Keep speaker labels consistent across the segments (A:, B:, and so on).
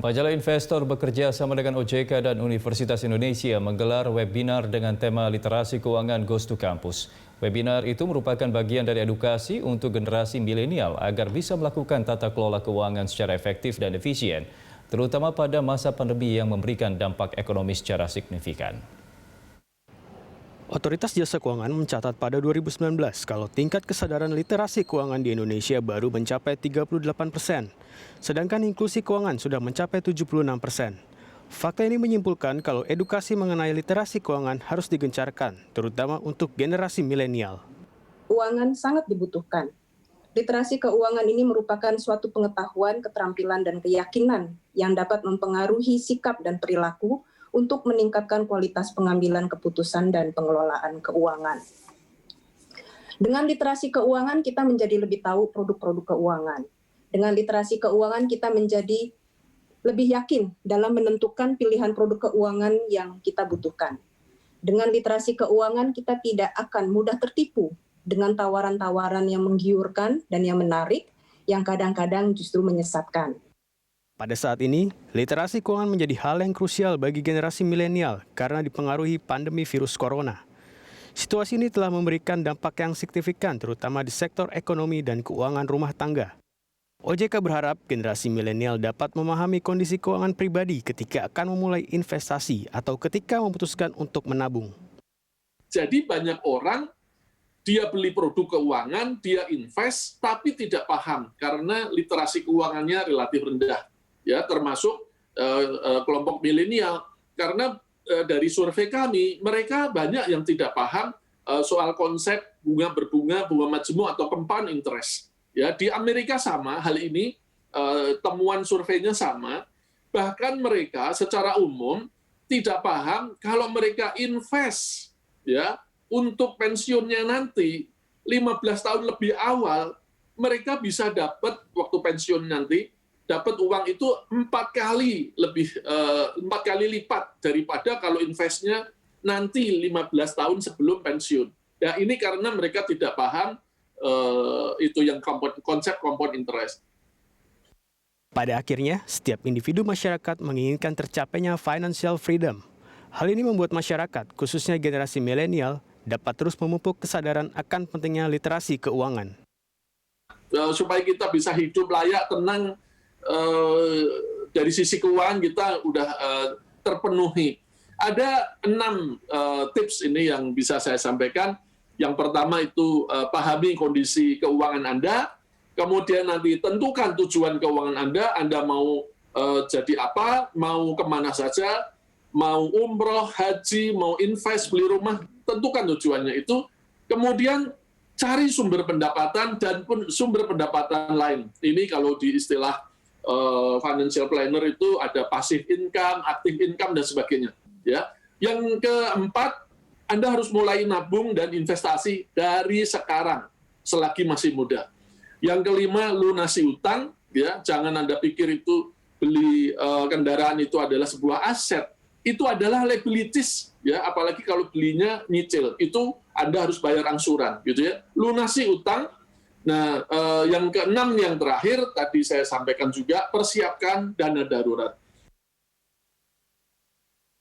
A: Majalah Investor bekerja sama dengan OJK dan Universitas Indonesia menggelar webinar dengan tema Literasi Keuangan Goes to Campus. Webinar itu merupakan bagian dari edukasi untuk generasi milenial agar bisa melakukan tata kelola keuangan secara efektif dan efisien, terutama pada masa pandemi yang memberikan dampak ekonomi secara signifikan.
B: Otoritas Jasa Keuangan mencatat pada 2019 kalau tingkat kesadaran literasi keuangan di Indonesia baru mencapai 38%, sedangkan inklusi keuangan sudah mencapai 76%. Fakta ini menyimpulkan kalau edukasi mengenai literasi keuangan harus digencarkan, terutama untuk generasi milenial.
C: Keuangan sangat dibutuhkan. Literasi keuangan ini merupakan suatu pengetahuan, keterampilan, dan keyakinan yang dapat mempengaruhi sikap dan perilaku untuk meningkatkan kualitas pengambilan keputusan dan pengelolaan keuangan. Dengan literasi keuangan, kita menjadi lebih tahu produk-produk keuangan. Dengan literasi keuangan, kita menjadi lebih yakin dalam menentukan pilihan produk keuangan yang kita butuhkan. Dengan literasi keuangan, kita tidak akan mudah tertipu dengan tawaran-tawaran yang menggiurkan dan yang menarik, yang kadang-kadang justru menyesatkan.
B: Pada saat ini, literasi keuangan menjadi hal yang krusial bagi generasi milenial karena dipengaruhi pandemi virus corona. Situasi ini telah memberikan dampak yang signifikan terutama di sektor ekonomi dan keuangan rumah tangga. OJK berharap generasi milenial dapat memahami kondisi keuangan pribadi ketika akan memulai investasi atau ketika memutuskan untuk menabung.
D: Jadi banyak orang, dia beli produk keuangan, dia invest, tapi tidak paham karena literasi keuangannya relatif rendah. Ya, termasuk kelompok milenial, karena dari survei kami, mereka banyak yang tidak paham soal konsep bunga berbunga, bunga majemuk atau compound interest. Ya, di Amerika sama hal ini, temuan surveinya sama, bahkan mereka secara umum tidak paham kalau mereka invest ya untuk pensiunnya nanti 15 tahun lebih awal, mereka bisa dapat waktu pensiun nanti dapat uang itu 4 kali lipat daripada kalau investnya nanti 15 tahun sebelum pensiun. Nah, ini karena mereka tidak paham itu yang konsep compound interest.
B: Pada akhirnya, setiap individu masyarakat menginginkan tercapainya financial freedom. Hal ini membuat masyarakat, khususnya generasi milenial, dapat terus memupuk kesadaran akan pentingnya literasi keuangan.
D: Supaya kita bisa hidup layak, tenang, dari sisi keuangan kita udah terpenuhi. Ada 6 tips ini yang bisa saya sampaikan. Yang pertama itu pahami kondisi keuangan Anda, kemudian nanti tentukan tujuan keuangan Anda mau jadi apa, mau kemana saja, mau umroh, haji, mau invest, beli rumah, tentukan tujuannya itu. Kemudian cari sumber pendapatan dan sumber pendapatan lain. Ini kalau di istilah financial planner itu ada passive income, active income, dan sebagainya. Ya. Yang keempat, Anda harus mulai nabung dan investasi dari sekarang, selagi masih muda. Yang kelima, lunasi utang. Ya. Jangan Anda pikir itu beli kendaraan itu adalah sebuah aset. Itu adalah liabilities, ya. Apalagi kalau belinya nyicil, itu Anda harus bayar angsuran, gitu ya. Lunasi utang. Nah, yang keenam, yang terakhir, tadi saya sampaikan juga, persiapkan dana darurat.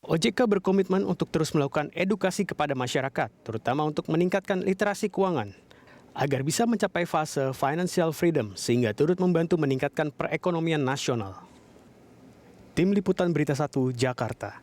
B: OJK berkomitmen untuk terus melakukan edukasi kepada masyarakat, terutama untuk meningkatkan literasi keuangan, agar bisa mencapai fase financial freedom, sehingga turut membantu meningkatkan perekonomian nasional. Tim Liputan Berita 1, Jakarta.